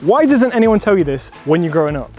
Why doesn't anyone tell you this when you're growing up?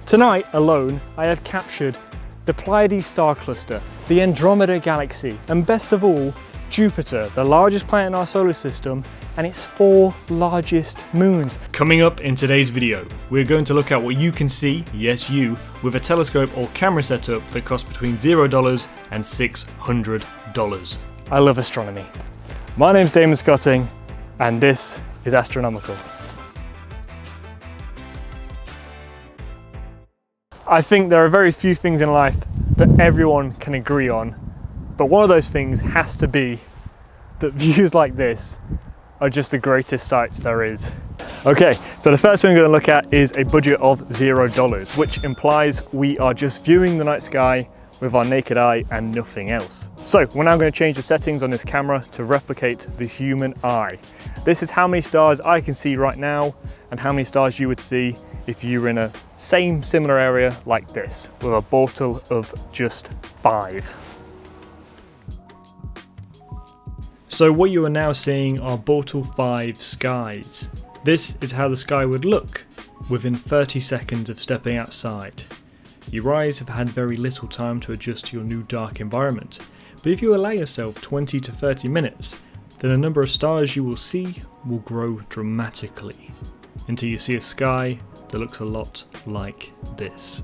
Tonight alone, I have captured the Pleiades star cluster, the Andromeda galaxy, and best of all, Jupiter, the largest planet in our solar system, and its 4 largest moons. Coming up in today's video, we're going to look at what you can see, yes you, with a telescope or camera setup that costs between $0 and $600. I love astronomy. My name's Damon Scotting, and this is Astronomical. I think there are very few things in life that everyone can agree on, but one of those things has to be that views like this are just the greatest sights there is. Okay, so the first thing we're going to look at is a budget of $0, which implies we are just viewing the night sky with our naked eye and nothing else. So we're now going to change the settings on this camera to replicate the human eye. This is how many stars I can see right now and how many stars you would see if you were in a similar area like this with a bottle of just 5. So what you are now seeing are Bortle 5 skies. This is how the sky would look within 30 seconds of stepping outside. Your eyes have had very little time to adjust to your new dark environment, but if you allow yourself 20 to 30 minutes, then the number of stars you will see will grow dramatically, until you see a sky that looks a lot like this.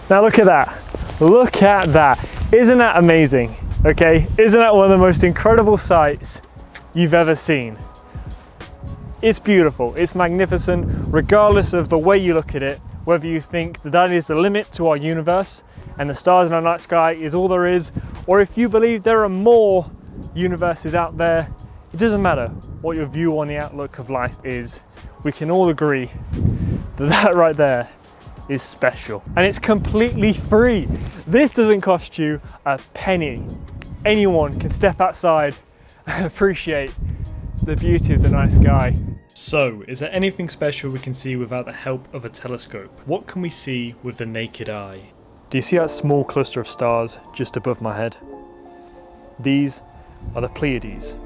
Now look at that. Look at that. Isn't that amazing? Okay, isn't that one of the most incredible sights you've ever seen? It's beautiful, it's magnificent, regardless of the way you look at it, whether you think that is the limit to our universe and the stars in our night sky is all there is, or if you believe there are more universes out there. It doesn't matter what your view on the outlook of life is, we can all agree that that right there is special. And it's completely free. This doesn't cost you a penny. Anyone can step outside and appreciate the beauty of the night sky. So, is there anything special we can see without the help of a telescope? What can we see with the naked eye? Do you see that small cluster of stars just above my head? These are the Pleiades,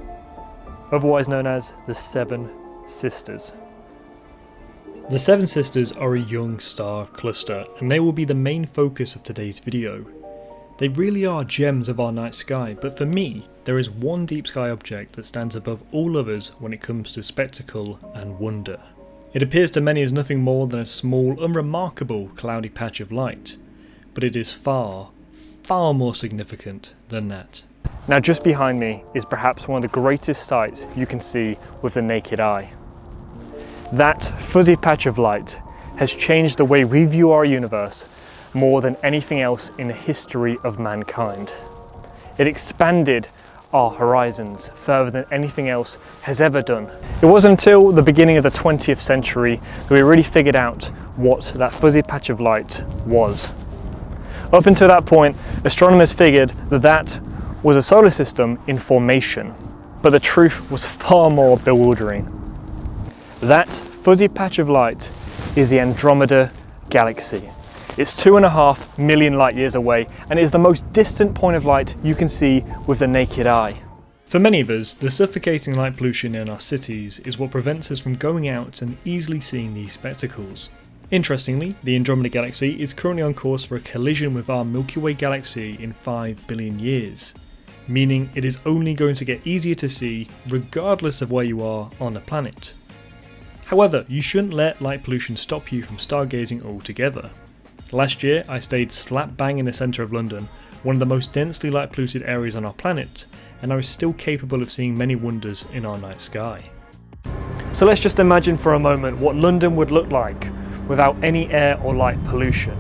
otherwise known as the Seven Sisters. The Seven Sisters are a young star cluster, and they will be the main focus of today's video. They really are gems of our night sky, but for me, there is one deep sky object that stands above all others when it comes to spectacle and wonder. It appears to many as nothing more than a small, unremarkable cloudy patch of light, but it is far, far more significant than that. Now just behind me is perhaps one of the greatest sights you can see with the naked eye. That fuzzy patch of light has changed the way we view our universe more than anything else in the history of mankind. It expanded our horizons further than anything else has ever done. It wasn't until the beginning of the 20th century that we really figured out what that fuzzy patch of light was. Up until that point, astronomers figured that that was a solar system in formation, but the truth was far more bewildering. That fuzzy patch of light is the Andromeda galaxy. It's 2.5 million light years away, and it is the most distant point of light you can see with the naked eye. For many of us, the suffocating light pollution in our cities is what prevents us from going out and easily seeing these spectacles. Interestingly, the Andromeda galaxy is currently on course for a collision with our Milky Way galaxy in 5 billion years, meaning it is only going to get easier to see regardless of where you are on the planet. However, you shouldn't let light pollution stop you from stargazing altogether. Last year, I stayed slap bang in the centre of London, one of the most densely light polluted areas on our planet, and I was still capable of seeing many wonders in our night sky. So let's just imagine for a moment what London would look like without any air or light pollution.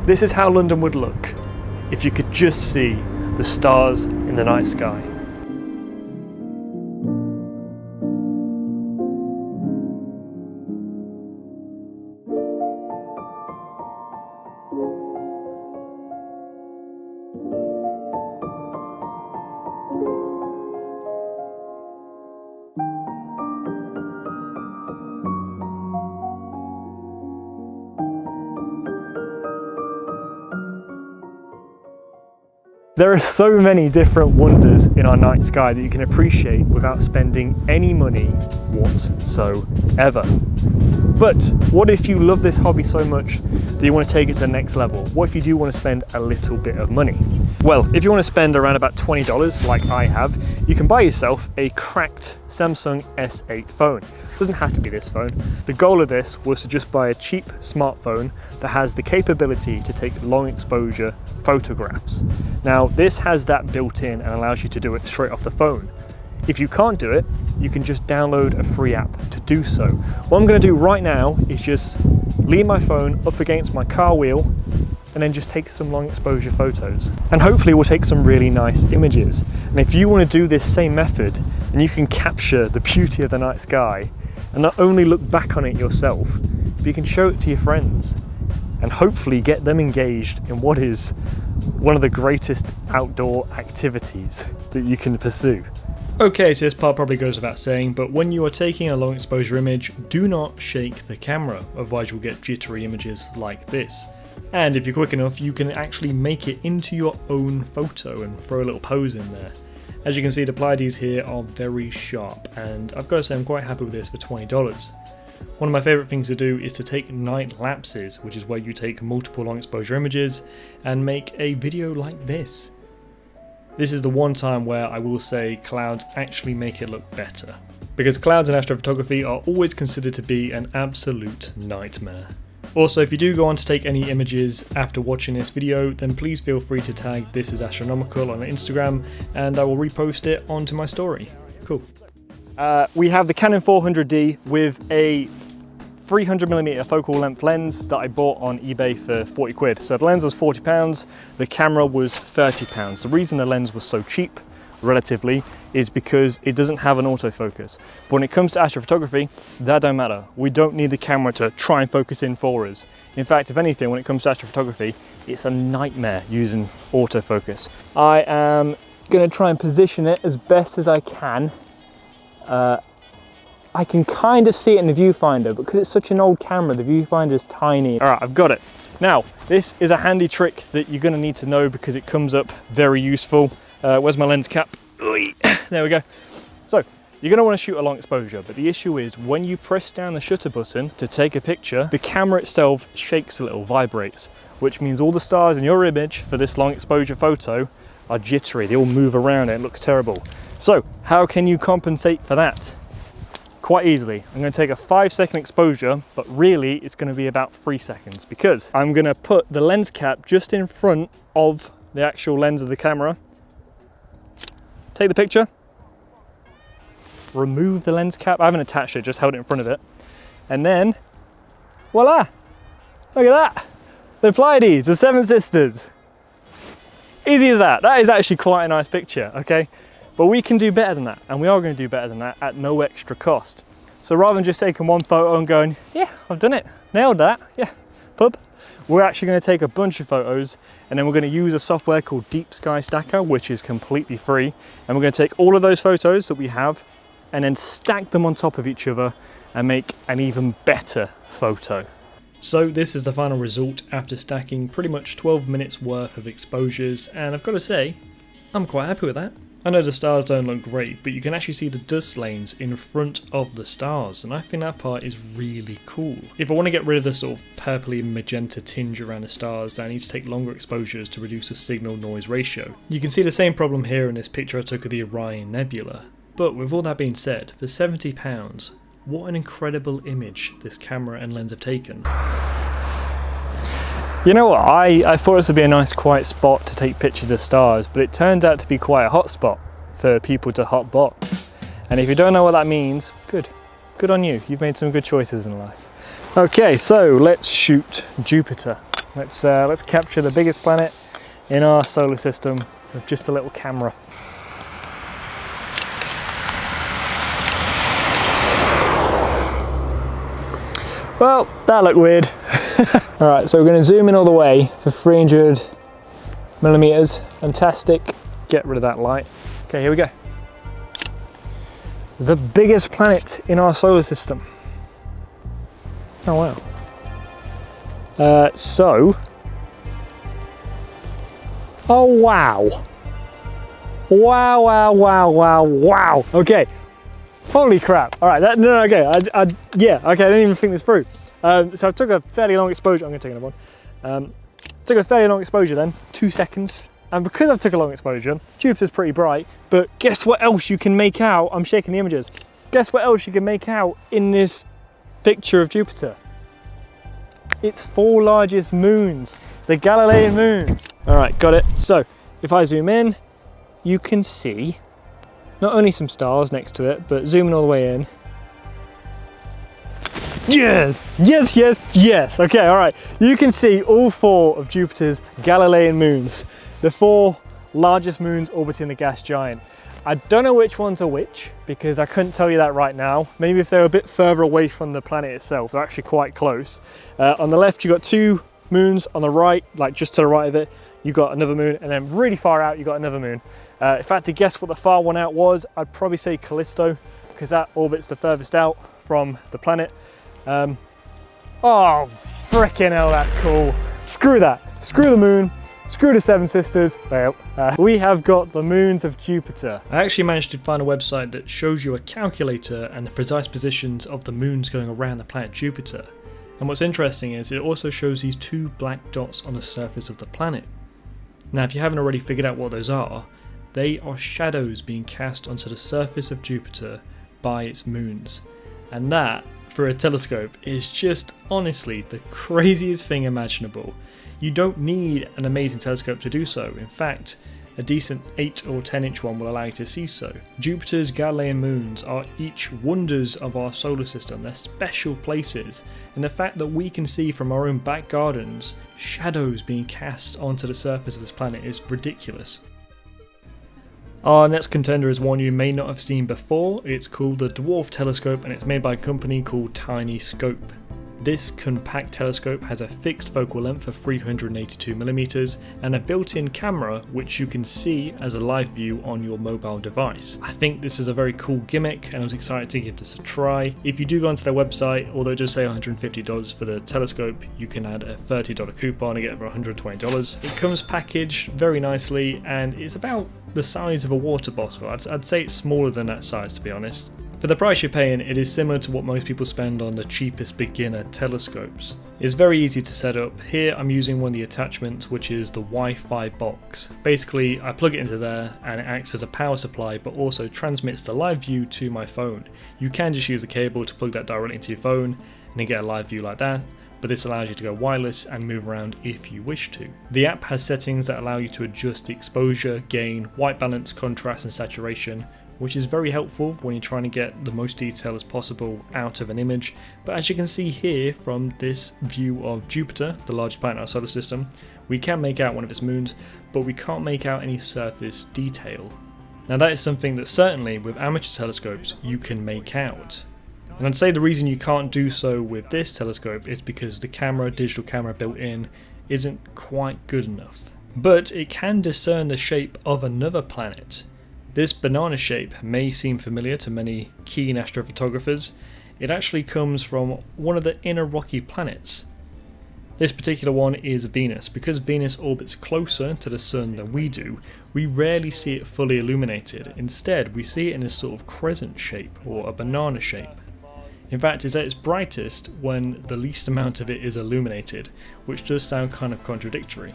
This is how London would look if you could just see the stars in the night sky. There are so many different wonders in our night sky that you can appreciate without spending any money whatsoever. But what if you love this hobby so much that you want to take it to the next level? What if you do want to spend a little bit of money? Well, if you want to spend around about $20 like I have, you can buy yourself a cracked Samsung S8 phone. It doesn't have to be this phone. The goal of this was to just buy a cheap smartphone that has the capability to take long exposure photographs. Now, this has that built in and allows you to do it straight off the phone. If you can't do it, you can just download a free app to do so. What I'm going to do right now is just lean my phone up against my car wheel and then just take some long exposure photos. And hopefully we'll take some really nice images. And if you want to do this same method, then you can capture the beauty of the night sky and not only look back on it yourself, but you can show it to your friends and hopefully get them engaged in what is one of the greatest outdoor activities that you can pursue. Okay, so this part probably goes without saying, but when you are taking a long exposure image, do not shake the camera, otherwise you'll get jittery images like this. And if you're quick enough, you can actually make it into your own photo and throw a little pose in there. As you can see, the Pleiades here are very sharp, and I've got to say I'm quite happy with this for $20. One of my favourite things to do is to take night lapses, which is where you take multiple long exposure images and make a video like this. This is the one time where I will say clouds actually make it look better, because clouds in astrophotography are always considered to be an absolute nightmare. Also, if you do go on to take any images after watching this video, then please feel free to tag This Is Astronomical on Instagram and I will repost it onto my story. Cool. We have the Canon 400D with a 300mm focal length lens that I bought on eBay for 40 quid. So the lens was £40, the camera was £30. The reason the lens was so cheap, relatively, is because it doesn't have an autofocus. But when it comes to astrophotography, that don't matter. We don't need the camera to try and focus in for us. In fact, if anything, when it comes to astrophotography, it's a nightmare using autofocus. I am gonna try and position it as best as I can. I can kind of see it in the viewfinder, but because it's such an old camera, the viewfinder is tiny. All right, I've got it. Now, this is a handy trick that you're gonna need to know because it comes up very useful. Where's my lens cap? There we go. So, you're gonna wanna shoot a long exposure, but the issue is when you press down the shutter button to take a picture, the camera itself shakes a little, vibrates, which means all the stars in your image for this long exposure photo are jittery. They all move around and it looks terrible. So, how can you compensate for that? Quite easily. I'm going to take a 5-second exposure, but really it's going to be about 3 seconds because I'm going to put the lens cap just in front of the actual lens of the camera. Take the picture, remove the lens cap. I haven't attached it, just held it in front of it. And then, voila! Look at that! The Pleiades, the Seven Sisters. Easy as that. That is actually quite a nice picture, okay? But we can do better than that, and we are going to do better than that at no extra cost. So rather than just taking one photo and going, yeah, I've done it, nailed that, yeah, pub, we're actually going to take a bunch of photos and then we're going to use a software called Deep Sky Stacker, which is completely free. And we're going to take all of those photos that we have and then stack them on top of each other and make an even better photo. So this is the final result after stacking pretty much 12 minutes worth of exposures, and I've got to say, I'm quite happy with that. I know the stars don't look great, but you can actually see the dust lanes in front of the stars, and I think that part is really cool. If I want to get rid of the sort of purpley magenta tinge around the stars, then I need to take longer exposures to reduce the signal noise ratio. You can see the same problem here in this picture I took of the Orion Nebula. But with all that being said, for £70, what an incredible image this camera and lens have taken. You know what, I thought this would be a nice quiet spot to take pictures of stars, but it turned out to be quite a hot spot for people to hotbox. And if you don't know what that means, good on you. You've made some good choices in life. Okay, so let's shoot Jupiter. Let's capture the biggest planet in our solar system with just a little camera. Well, that looked weird. All right, so we're going to zoom in all the way for 300 millimeters. Fantastic. Get rid of that light. Okay, here we go. The biggest planet in our solar system. Oh wow. Oh wow. Wow, wow, wow, wow, wow. Okay, holy crap. All right, okay, yeah, okay, I didn't even think this through. So I took a fairly long exposure. I'm gonna take another one. Took a fairly long exposure then, 2 seconds. And because I took a long exposure, Jupiter's pretty bright, but guess what else you can make out? I'm shaking the images. Guess what else you can make out in this picture of Jupiter? Its 4 largest moons, the Galilean moons. All right, got it. So if I zoom in, you can see not only some stars next to it, but zooming all the way in. Yes, yes, yes, yes. Okay, all right. You can see all 4 of Jupiter's Galilean moons, the 4 largest moons orbiting the gas giant. I don't know which ones are which because I couldn't tell you that right now. Maybe if they're a bit further away from the planet itself, they're actually quite close. On the left, you've got 2 moons. On the right, like just to the right of it, you've got another moon, and then really far out, you've got another moon. If I had to guess what the far one out was, I'd probably say Callisto, because that orbits the furthest out from the planet. Oh, frickin' hell, that's cool. Screw that. Screw the moon. Screw the 7 sisters. Well, we have got the moons of Jupiter. I actually managed to find a website that shows you a calculator and the precise positions of the moons going around the planet Jupiter. And what's interesting is it also shows these 2 black dots on the surface of the planet. Now, if you haven't already figured out what those are, they are shadows being cast onto the surface of Jupiter by its moons. And that, for a telescope, is just honestly the craziest thing imaginable. You don't need an amazing telescope to do so. In fact, a decent 8 or 10 inch one will allow you to see so. Jupiter's Galilean moons are each wonders of our solar system. They're special places, and the fact that we can see from our own back gardens shadows being cast onto the surface of this planet is ridiculous. Our next contender is one you may not have seen before. It's called the Dwarf Telescope, and it's made by a company called Tiny Scope. This compact telescope has a fixed focal length of 382mm and a built-in camera which you can see as a live view on your mobile device. I think this is a very cool gimmick and I was excited to give this a try. If you do go onto their website, although it does say $150 for the telescope, you can add a $30 coupon and get it for $120. It comes packaged very nicely and it's about the size of a water bottle. I'd say it's smaller than that size, to be honest. For the price you're paying, it is similar to what most people spend on the cheapest beginner telescopes. It's very easy to set up. Here I'm using one of the attachments, which is the Wi-Fi box. Basically, I plug it into there and it acts as a power supply, but also transmits the live view to my phone. You can just use a cable to plug that directly into your phone and then get a live view like that, but this allows you to go wireless and move around if you wish to. The app has settings that allow you to adjust the exposure, gain, white balance, contrast and saturation, which is very helpful when you're trying to get the most detail as possible out of an image. But as you can see here from this view of Jupiter, the largest planet in our solar system, we can make out one of its moons, but we can't make out any surface detail. Now that is something that certainly with amateur telescopes you can make out. And I'd say the reason you can't do so with this telescope is because the digital camera built in, isn't quite good enough. But it can discern the shape of another planet. This banana shape may seem familiar to many keen astrophotographers. It actually comes from one of the inner rocky planets. This particular one is Venus. Because Venus orbits closer to the Sun than we do, we rarely see it fully illuminated. Instead, we see it in a sort of crescent shape or a banana shape. In fact, it's at its brightest when the least amount of it is illuminated, which does sound kind of contradictory.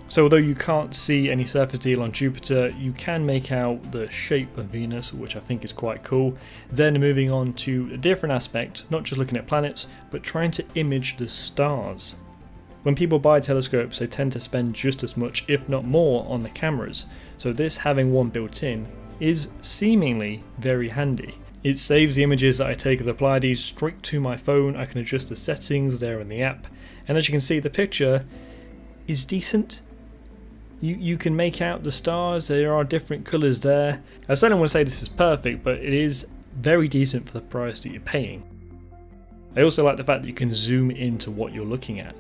So although you can't see any surface detail on Jupiter, you can make out the shape of Venus, which I think is quite cool. Then moving on to a different aspect, not just looking at planets, but trying to image the stars. When people buy telescopes, they tend to spend just as much, if not more, on the cameras. So this having one built in is seemingly very handy. It saves the images that I take of the Pleiades straight to my phone. I can adjust the settings there in the app. And as you can see, the picture is decent. You can make out the stars, there are different colours there. I certainly want to say this is perfect, but it is very decent for the price that you're paying. I also like the fact that you can zoom into what you're looking at.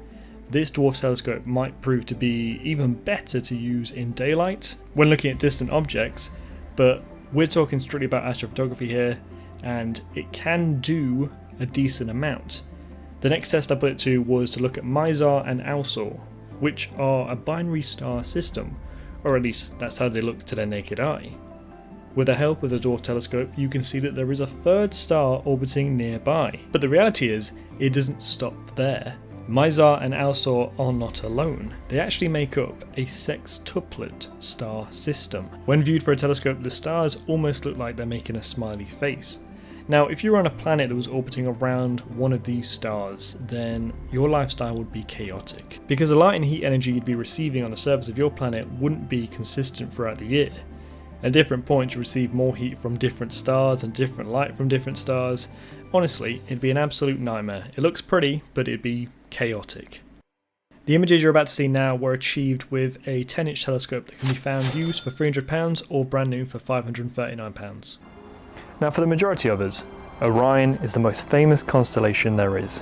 This dwarf telescope might prove to be even better to use in daylight when looking at distant objects, but we're talking strictly about astrophotography here, and it can do a decent amount. The next test I put it to was to look at Mizar and Alsor, which are a binary star system, or at least that's how they look to their naked eye. With the help of the Dwarf Telescope, you can see that there is a third star orbiting nearby. But the reality is, it doesn't stop there. Mizar and Alcor are not alone. They actually make up a sextuplet star system. When viewed through a telescope, the stars almost look like they're making a smiley face. Now, if you were on a planet that was orbiting around one of these stars, then your lifestyle would be chaotic. Because the light and heat energy you'd be receiving on the surface of your planet wouldn't be consistent throughout the year. At different points you receive more heat from different stars and different light from different stars. Honestly, it'd be an absolute nightmare. It looks pretty, but it'd be chaotic. The images you're about to see now were achieved with a 10-inch telescope that can be found used for £300 or brand new for £539. Now for the majority of us, Orion is the most famous constellation there is.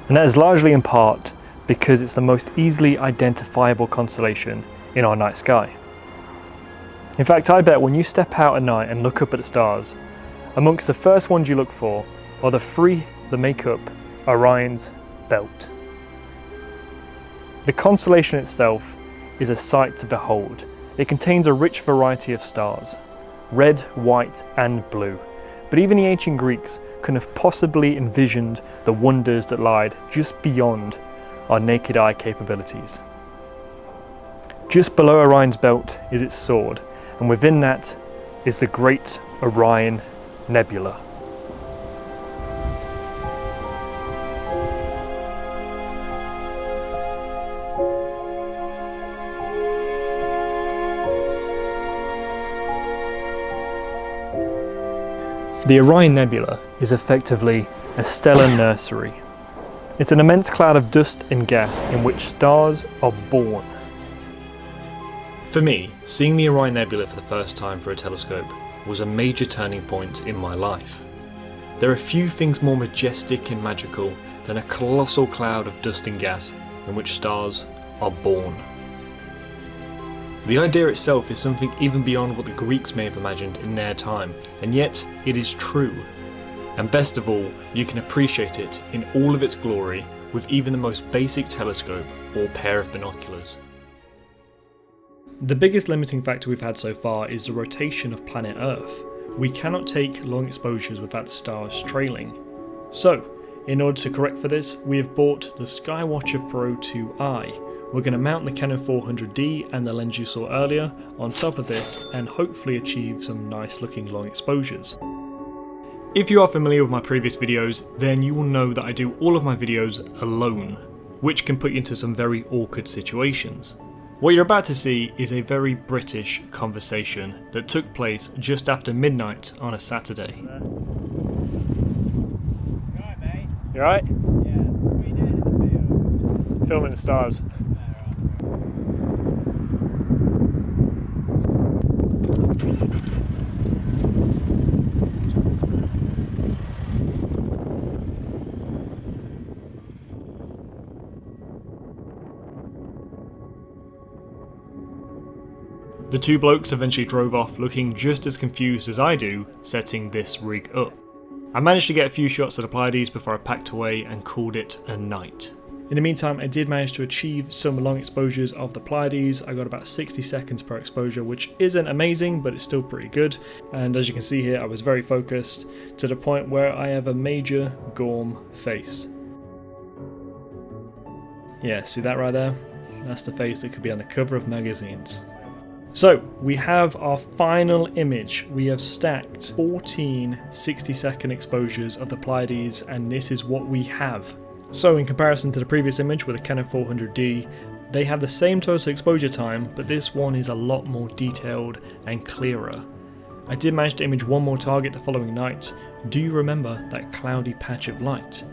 And that is largely in part because it's the most easily identifiable constellation in our night sky. In fact, I bet when you step out at night and look up at the stars, amongst the first ones you look for are the three that make up Orion's belt. The constellation itself is a sight to behold. It contains a rich variety of stars, red, white and blue. But even the ancient Greeks couldn't have possibly envisioned the wonders that lied just beyond our naked eye capabilities. Just below Orion's belt is its sword, and within that is the Great Orion Nebula. The Orion Nebula is effectively a stellar nursery. It's an immense cloud of dust and gas in which stars are born. For me, seeing the Orion Nebula for the first time through a telescope was a major turning point in my life. There are few things more majestic and magical than a colossal cloud of dust and gas in which stars are born. The idea itself is something even beyond what the Greeks may have imagined in their time, and yet it is true. And best of all, you can appreciate it in all of its glory with even the most basic telescope or pair of binoculars. The biggest limiting factor we've had so far is the rotation of planet Earth. We cannot take long exposures without the stars trailing. So, in order to correct for this, we have bought the Skywatcher Pro 2i. We're going to mount the Canon 400D and the lens you saw earlier on top of this and hopefully achieve some nice looking long exposures. If you are familiar with my previous videos, then you will know that I do all of my videos alone, which can put you into some very awkward situations. What you're about to see is a very British conversation that took place just after midnight on a Saturday. You alright, mate? You alright? Yeah. What are you doing in the field? Filming the stars. The two blokes eventually drove off looking just as confused as I do setting this rig up. I managed to get a few shots of the Pleiades before I packed away and called it a night. In the meantime, I did manage to achieve some long exposures of the Pleiades. I got about 60 seconds per exposure, which isn't amazing, but it's still pretty good. And as you can see here, I was very focused to the point where I have a major Gorm face. Yeah, see that right there? That's the face that could be on the cover of magazines. So, we have our final image. We have stacked 14 60-second exposures of the Pleiades, and this is what we have. So, in comparison to the previous image with the Canon 400D, they have the same total exposure time, but this one is a lot more detailed and clearer. I did manage to image one more target the following night. Do you remember that cloudy patch of light?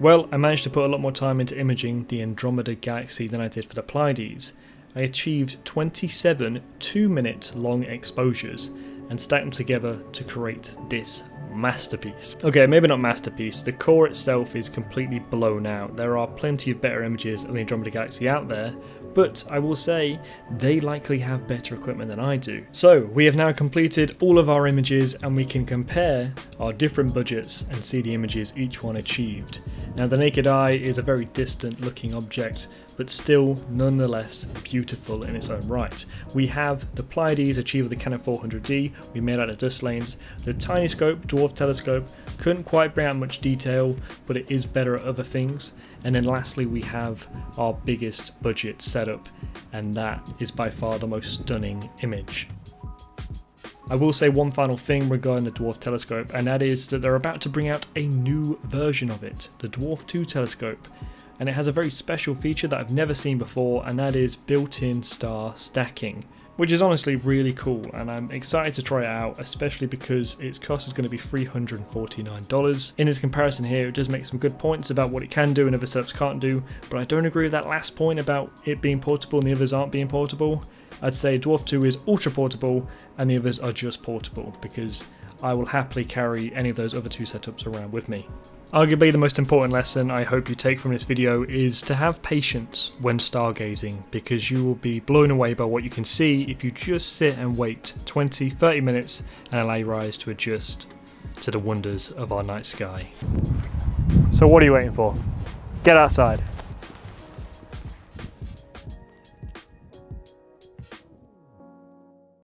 Well, I managed to put a lot more time into imaging the Andromeda Galaxy than I did for the Pleiades. I achieved 27 2-minute long exposures and stacked them together to create this masterpiece. Okay, maybe not masterpiece, the core itself is completely blown out. There are plenty of better images of the Andromeda Galaxy out there, but I will say they likely have better equipment than I do. So we have now completed all of our images and we can compare our different budgets and see the images each one achieved. Now the naked eye is a very distant looking object, but still nonetheless beautiful in its own right. We have the Pleiades achieved with the Canon 400D, we made out of dust lanes. The tiny scope, dwarf telescope, couldn't quite bring out much detail, but it is better at other things. And then lastly we have our biggest budget setup, and that is by far the most stunning image. I will say one final thing regarding the Dwarf Telescope, and that is that they're about to bring out a new version of it, the Dwarf 2 Telescope, and it has a very special feature that I've never seen before, and that is built-in star stacking, which is honestly really cool, and I'm excited to try it out, especially because its cost is going to be $349. In its comparison here, it does make some good points about what it can do and other setups can't do, but I don't agree with that last point about it being portable and the others aren't being portable. I'd say Dwarf 2 is ultra portable and the others are just portable, because I will happily carry any of those other two setups around with me. Arguably the most important lesson I hope you take from this video is to have patience when stargazing, because you will be blown away by what you can see if you just sit and wait 20-30 minutes and allow your eyes to adjust to the wonders of our night sky. So what are you waiting for? Get outside.